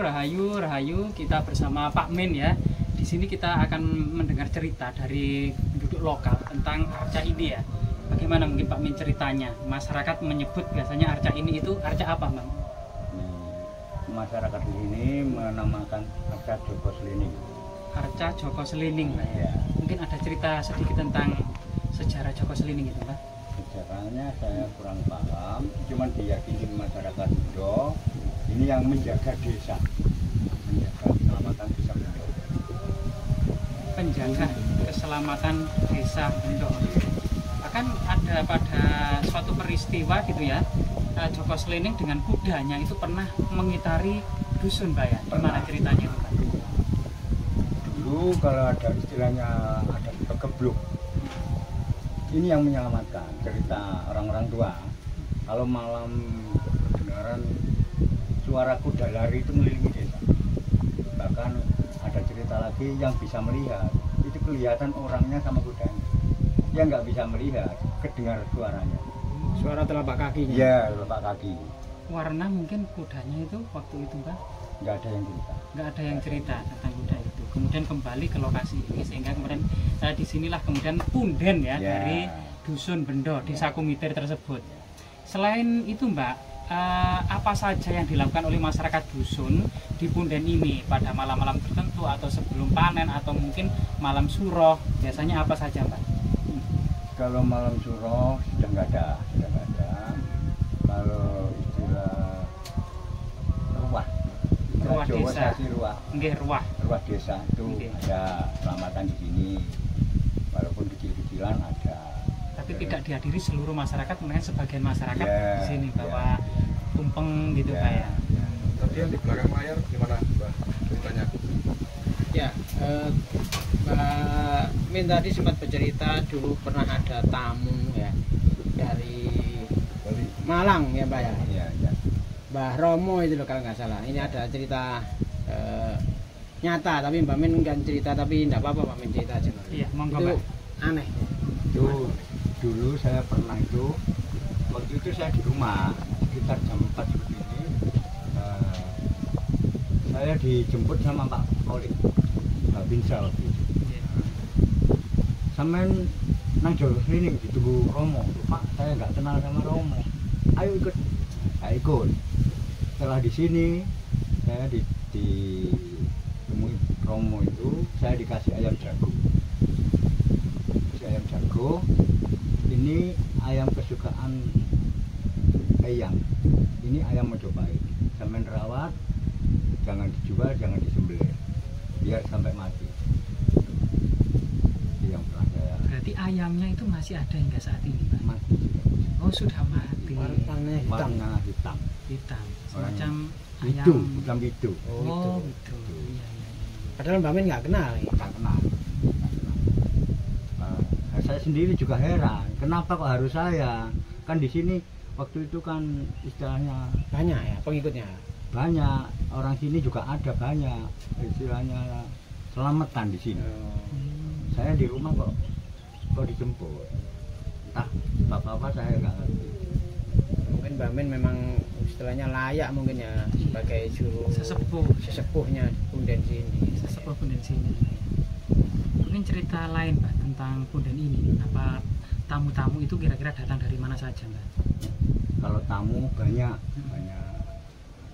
Rahayu, Rahayu. Kita bersama Pak Min ya. Di sini kita akan mendengar cerita dari penduduk lokal tentang arca ini ya. Bagaimana mungkin Pak Min ceritanya? Masyarakat menyebut biasanya arca ini itu arca apa, Bang? Masyarakat ini menamakan arca Joko Slining. Arca Joko Slining lah ya. Ya. Mungkin ada cerita sedikit tentang sejarah Joko Slining itu, Pak? Sejarahnya saya kurang paham, cuman diyakini masyarakat Bendo ini yang menjaga desa, menjaga keselamatan desa Bendo. Penjaga keselamatan desa Bendo. Bahkan ada pada suatu peristiwa gitu ya, Joko Slining dengan kudanya itu pernah mengitari dusun, Pak ya. Gimana ceritanya itu, Pak? Dulu kalau ada istilahnya ada kegebluk, ini yang menyelamatkan. Cerita orang-orang tua, kalau malam kedengaran suara kuda lari itu mengelilingi desa. Bahkan ada cerita lagi yang bisa melihat, itu kelihatan orangnya sama kudanya. Dia nggak bisa melihat, kedengar suaranya. Suara telapak kakinya. Iya, telapak kaki. Warna mungkin kudanya itu waktu itu, Pak? Nggak ada yang cerita. Nggak ada yang cerita tentang kuda itu. Kemudian kembali ke lokasi ini sehingga kemudian disinilah kemudian punden ya, dari dusun Bendo, desa Kumitir tersebut. Selain itu, Mbak, apa saja yang dilakukan oleh masyarakat dusun di punden ini pada malam-malam tertentu atau sebelum panen atau mungkin malam suro? Biasanya apa saja, Mbak? Kalau malam suro sudah nggak ada. Kalau istilah ruah Jawa desa. Nggih, Ruah. ruah desa itu Nggih. ada selamatan di sini, walaupun kecil-kecilan ada. Tapi tidak dihadiri seluruh masyarakat, mungkin sebagian masyarakat Ya, di sini ya. bawa tumpeng gitu, Ya, Pak ya. ya. Tadi yang di belakang layar gimana, Mbak, ceritanya? Ya, Mbak Min tadi sempat bercerita dulu pernah ada tamu ya dari Bali. Malang ya, Mbak ya. Ya, ya. Mbah Romo itu loh kalau nggak salah. Ini ada cerita nyata, tapi Mbak Min nggak cerita, tapi nggak apa-apa Mbak Min cerita aja. Mbak. Iya, monggo, Itu Pak. aneh. Itu dulu saya pernah itu, waktu itu saya di rumah sekitar jam 4 seperti ini, saya dijemput sama Pak Kolik, Pak Binsal waktu itu. Sampai nang Joko Slining ditunggu Romo. Pak, saya nggak kenal sama Romo. Ayo ikut. Saya ikut. Setelah di sini saya ditemui Romo itu, saya dikasih ayam jago. Kasih ayam jago. Ini ayam kesukaan Eyang. Ini ayam Majapahit. Sampai rawat, jangan dijual, jangan disembelih, biar sampai mati. Itu yang pernah saya Berarti ayamnya itu masih ada hingga saat ini, Pak? mati. Oh, sudah mati. Warnanya hitam. Warna hitam. Hitam. Semacam Itu, ayam. hitam itu. Oh, gitu. Iya, iya, iya. Padahal Mbak Min nggak kenal. Ya. Tak kenal. Tak kenal. Nah, saya sendiri juga heran, kenapa kok harus saya? Kan di sini waktu itu kan istilahnya Banyak ya pengikutnya. banyak, orang sini juga ada banyak, istilahnya selamatan di sini. Saya di rumah kok dijemput. Entah apa saya nggak ngerti. Mungkin Mbak Min memang istilahnya layak mungkin ya sebagai juru sesepuhnya punden sini. Sesepuh punden sini. Mungkin cerita lain, Pak, tentang punden ini. Apa tamu-tamu itu kira-kira datang dari mana saja, Mbak? Kalau tamu banyak.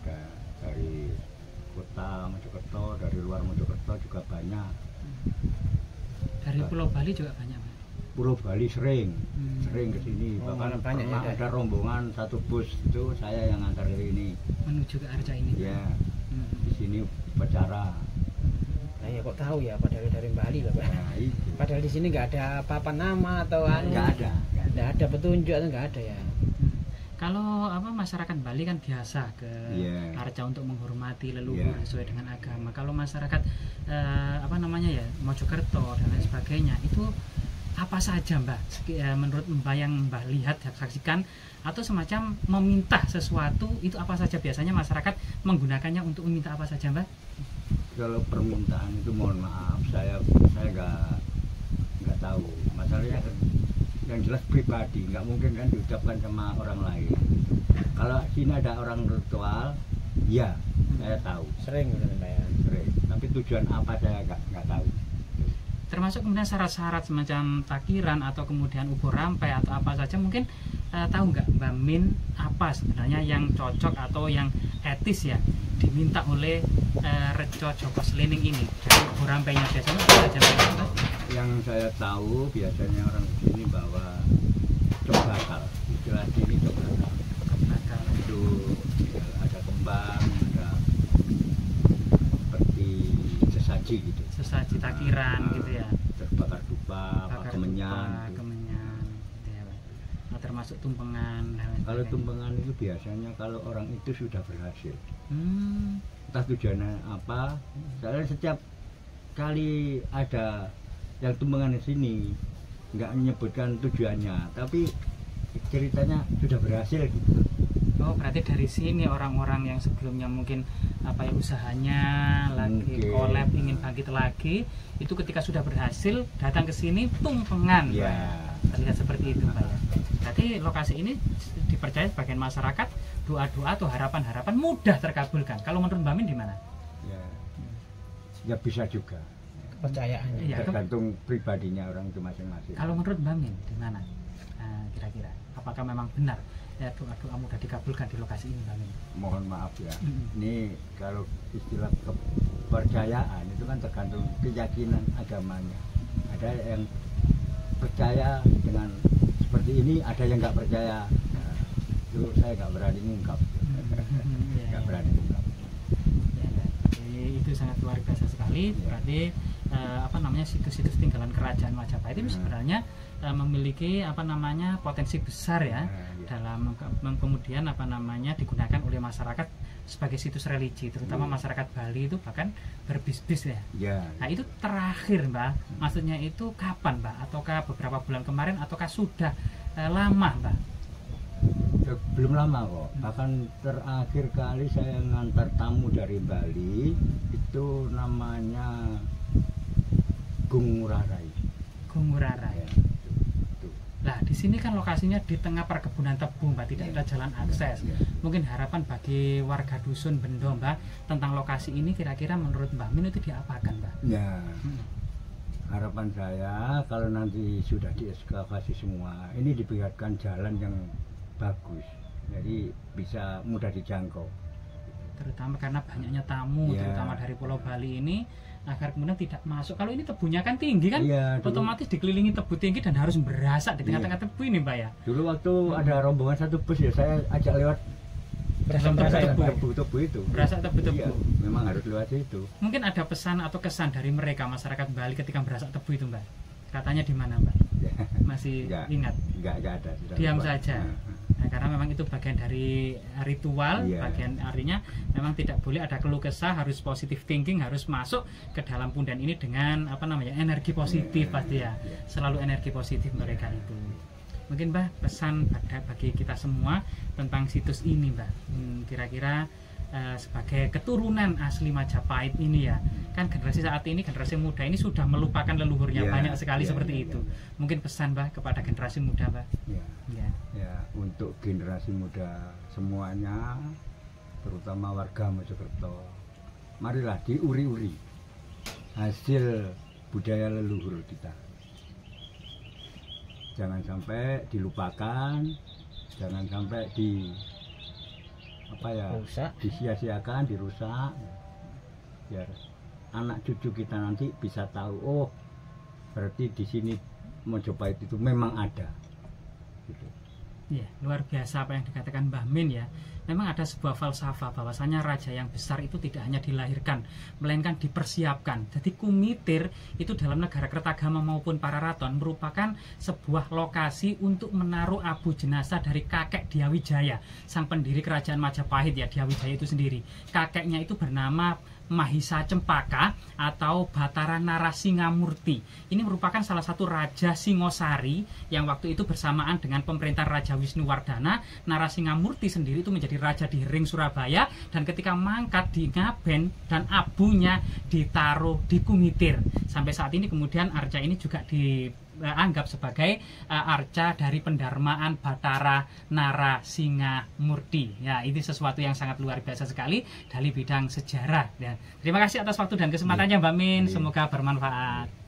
Ada dari kota Mojokerto, dari luar Mojokerto juga banyak. Dari Pulau Bali juga banyak, Pak. Pulau Bali sering ke sini. Oh, Bahkan banyak pernah ya, ada rombongan satu bus itu saya yang antar ke sini. Menuju ke arca ini. Ya, Hmm. di sini upacara. Nah ya kok tahu ya padahal dari Bali loh Pak. Nah, itu. Padahal di sini nggak ada papan nama atau anu. Nggak ada. Nggak ada petunjuk atau nggak ada ya. Kalau masyarakat Bali kan biasa ke Iya. arca untuk menghormati leluhur Iya. sesuai dengan agama. Kalau masyarakat Mojokerto dan lain sebagainya itu apa saja, Mbak? Menurut Mbak yang Mbak lihat dan saksikan atau semacam meminta sesuatu itu apa saja biasanya masyarakat menggunakannya untuk meminta apa saja, Mbak? Kalau permintaan itu mohon maaf saya nggak tahu. Masalahnya yang jelas pribadi, nggak mungkin kan diucapkan sama orang lain. Kalau sini ada orang ritual, ya saya tahu. Sering gitu Pak ya. Sering. Tapi tujuan apa saya nggak tahu. Termasuk kemudian syarat-syarat semacam takiran atau kemudian ubur rampai atau apa saja mungkin tahu nggak Mbak Min apa sebenarnya yang cocok atau yang etis ya diminta oleh Reco Joko Slining ini dari ubur rampainya biasanya apa saja Mbak? Yang saya tahu biasanya orang di sini bawa cok bakal, istilah sini cok bakal. Bakal. Itu ada kembang, ada seperti sesaji gitu. Sesaji takiran gitu ya. Terbakar dupa, Bakar kemenyan. dupa, Gitu. kemenyan gitu ya, Pak. Nah, termasuk tumpengan dan lain Kalau sebagainya. tumpengan itu biasanya kalau orang itu sudah berhasil. Hmm, Entah tujuannya apa. Soalnya setiap kali ada yang tumpengan di sini nggak menyebutkan tujuannya, tapi ceritanya sudah berhasil gitu. oh berarti dari sini orang-orang yang sebelumnya mungkin apa ya usahanya lagi Mungkin. collab ingin bangkit lagi itu ketika sudah berhasil datang ke sini tumpengan Pak. Ya. Terlihat seperti itu Pak ya. Berarti lokasi ini dipercaya sebagian masyarakat doa-doa atau harapan-harapan mudah terkabulkan. Kalau menurut Mbak Min di mana? Ya, ya bisa juga. Kepercayaannya. Iya, Tergantung pribadinya orang itu masing-masing. Kalau menurut Mbak Min di mana? Nah, kira-kira apakah memang benar ya doa-doa mudah dikabulkan di lokasi ini Mbak Min? Mohon maaf ya. Mm-mm. Ini kalau istilah kepercayaan itu kan tergantung keyakinan agamanya. Ada yang percaya dengan seperti ini, ada yang nggak percaya. Nah, itu saya nggak berani ngungkap. Iya, Nggak iya. berani ngungkap. Ya, ya. Jadi itu sangat luar biasa sekali. Ya. Berarti apa namanya situs-situs tinggalan kerajaan Majapahit ini sebenarnya memiliki apa namanya potensi besar ya Nah, ya. dalam kemudian apa namanya digunakan oleh masyarakat sebagai situs religi, terutama masyarakat Bali itu bahkan berbisnis ya. Ya. Nah itu terakhir Mbak, maksudnya itu kapan Mbak? Ataukah beberapa bulan kemarin ataukah sudah lama Mbak? Ya, belum lama kok. Bahkan terakhir kali saya ngantar tamu dari Bali itu namanya Gung Ngurah Rai. Gung Ngurah Rai. Ya, itu. Nah di sini kan lokasinya di tengah perkebunan tebu Mbak, tidak Ya. ada jalan akses. Ya. Mungkin harapan bagi warga dusun Bendo Mbak tentang lokasi ini kira-kira menurut Mbak Min itu diapakan Mbak? Ya, harapan saya kalau nanti sudah diekskavasi semua, ini dibuatkan jalan yang bagus, jadi bisa mudah dijangkau. Terutama karena banyaknya tamu, Ya. terutama dari Pulau Bali ini, agar kemudian tidak masuk. Kalau ini tebunya kan tinggi kan, Iya, dulu- otomatis dikelilingi tebu tinggi dan harus berasak di tengah-tengah tebu ini Mbak ya. Dulu waktu ada rombongan satu bus ya, saya ajak lewat Dalam Berasa ya, tebu. Pak? tebu itu. Berasak tebu-tebu. Iya, memang harus lewat situ. Mungkin ada pesan atau kesan dari mereka masyarakat Bali ketika berasak tebu itu Mbak. Katanya di mana Mbak? Ya, Masih Enggak. ingat? enggak ada. Sudah Diam lupa. saja. Nah, Nah, karena memang itu bagian dari ritual, Iya. bagian artinya memang tidak boleh ada keluh kesah, harus positive thinking, harus masuk ke dalam punden ini dengan apa namanya energi positif Iya, pasti ya, iya. selalu energi positif mereka itu. Mungkin Mbak pesan bagi kita semua tentang situs ini Mbak, kira-kira sebagai keturunan asli Majapahit ini ya, kan generasi saat ini, generasi muda ini sudah melupakan leluhurnya Iya, banyak sekali iya, seperti iya, itu. iya. Mungkin pesan Mbak kepada generasi muda Mbak. Ya. Ya. Ya, untuk generasi muda semuanya, terutama warga Mojokerto, marilah diuri-uri hasil budaya leluhur kita. Jangan sampai dilupakan, jangan sampai Rusak. disia-siakan, dirusak. Biar anak cucu kita nanti bisa tahu, oh berarti di sini Mojopahit itu memang ada. Gitu. Ya, luar biasa apa yang dikatakan Mbah Min ya. Memang ada sebuah falsafah bahwasanya raja yang besar itu tidak hanya dilahirkan, melainkan dipersiapkan. Jadi Kumitir itu dalam negara Kertagama maupun Pararaton merupakan sebuah lokasi untuk menaruh abu jenazah dari kakek Diyawijaya, sang pendiri kerajaan Majapahit ya, Diyawijaya itu sendiri. Kakeknya itu bernama Mahisa Cempaka atau Batara Narasingamurti. Ini merupakan salah satu raja Singosari yang waktu itu bersamaan dengan pemerintahan Raja Wisnuwardana. Narasingamurti sendiri itu menjadi raja di Hering Surabaya, dan ketika mangkat di Ngaben dan abunya ditaruh di Kumitir. Sampai saat ini kemudian arca ini juga anggap sebagai arca dari pendarmaan Batara Narasinga Murti. Ya, ini sesuatu yang sangat luar biasa sekali dari bidang sejarah. Ya. Terima kasih atas waktu dan kesempatannya Mbak Min. Semoga bermanfaat.